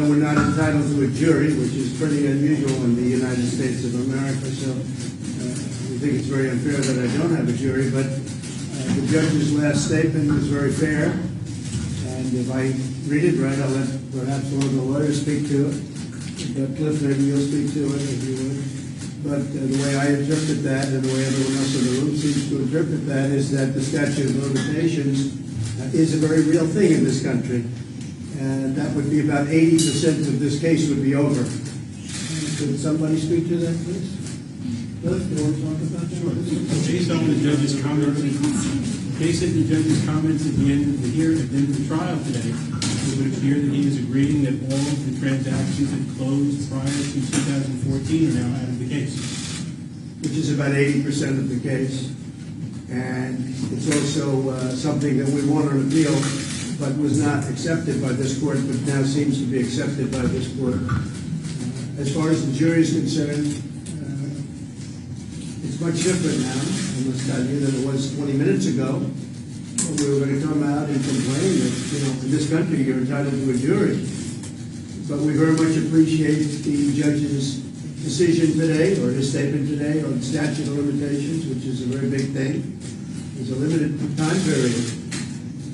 We're not entitled to a jury, which is pretty unusual in the United States of America, so we think it's very unfair that I don't have a jury, but the judge's last statement was very fair, and if I read it right, I'll let perhaps one of the lawyers speak to it. But Cliff, maybe you'll speak to it if you would. But the way I interpret that, and the way everyone else in the room seems to interpret that, is that the statute of limitations is a very real thing in this country. And that would be about 80% of this case would be over. Could somebody speak to that, please? Cliff, do you want to talk about that? Sure. Based on the judge's comments, the comments at the end of the trial today, it would appear that he is agreeing that all of the transactions that closed prior to 2014 are now out of the case. Which is about 80% of the case. And it's also something that we won on appeal, but was not accepted by this court, but now seems to be accepted by this court. As far as the jury is concerned, it's much different now, I must tell you, than it was 20 minutes ago. We were going to come out and complain that, in this country you're entitled to a jury. But we very much appreciate the judge's decision today, or his statement today, on statute of limitations, which is a very big thing. There's a limited time period.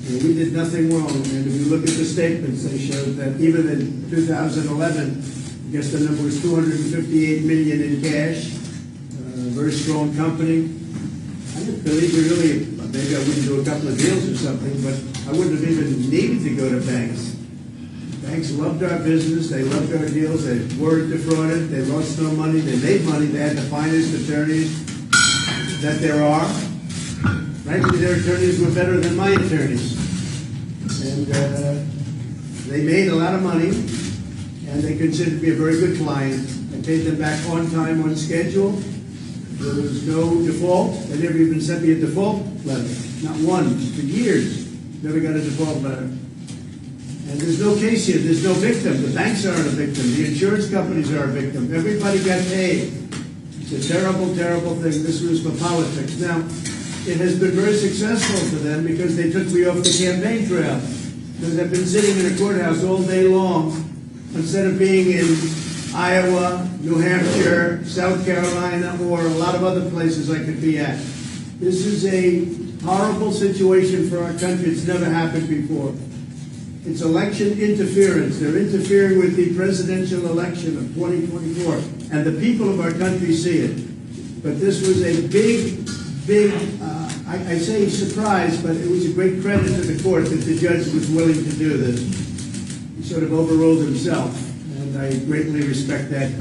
We did nothing wrong, and if you look at the statements, they showed that even in 2011, I guess the number was $258 million in cash, a very strong company. I don't believe we really, maybe I wouldn't do a couple of deals or something, but I wouldn't have even needed to go to banks. Banks loved our business, they loved our deals, they weren't defrauded, they lost no money, they made money, they had the finest attorneys that there are. Frankly, their attorneys were better than my attorneys. And they made a lot of money, and they considered me a very good client. I paid them back on time, on schedule. There was no default. They never even sent me a default letter. Not one. For years, never got a default letter. And there's no case here. There's no victim. The banks aren't a victim. The insurance companies are a victim. Everybody got paid. It's a terrible, terrible thing. This was for politics. Now, it has been very successful for them because they took me off the campaign trail. Because I've been sitting in a courthouse all day long instead of being in Iowa, New Hampshire, South Carolina, or a lot of other places I could be at. This is a horrible situation for our country. It's never happened before. It's election interference. They're interfering with the presidential election of 2024. And the people of our country see it. But this was a big, I say surprise, but it was a great credit to the court that the judge was willing to do this. He sort of overruled himself, and I greatly respect that.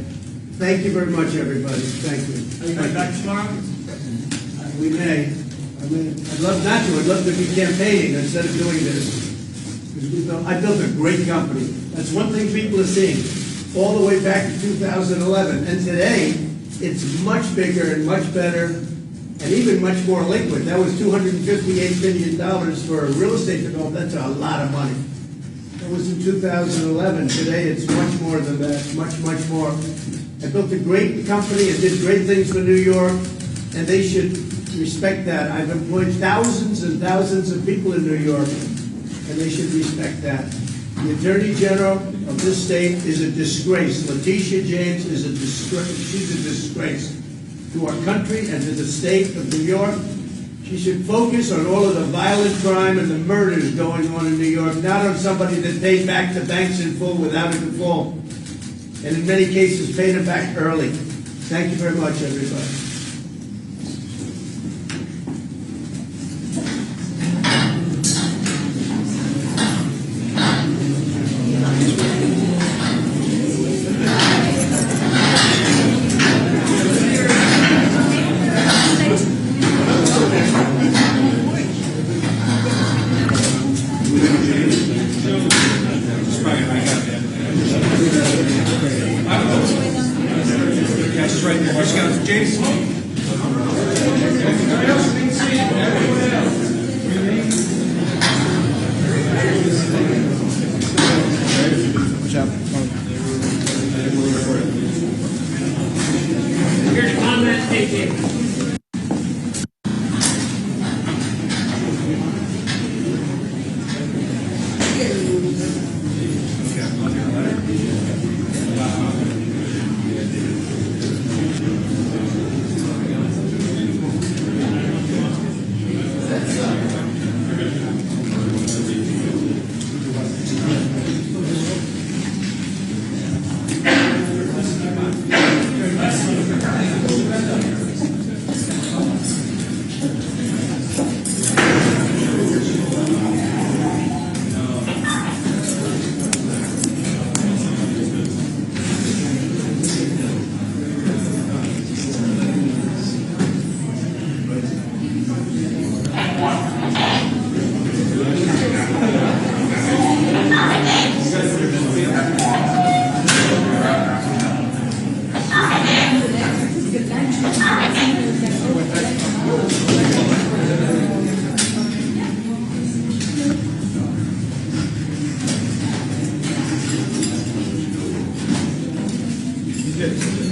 Thank you very much, everybody. Thank you. Are you going back tomorrow? We may. I'd love not to. I'd love to be campaigning instead of doing this. I built a great company. That's one thing people are seeing all the way back to 2011. And today, it's much bigger and much better and even much more liquid. That was $258 million for a real estate development. That's a lot of money. That was in 2011. Today, it's much more than that, much, much more. I built a great company and did great things for New York, and they should respect that. I've employed thousands and thousands of people in New York, and they should respect that. The Attorney General of this state is a disgrace. Letitia James is a disgrace. She's a disgrace to our country and to the state of New York. She should focus on all of the violent crime and the murders going on in New York, not on somebody that paid back the banks in full without a default, and in many cases paid it back early. Thank you very much, everybody. Yes.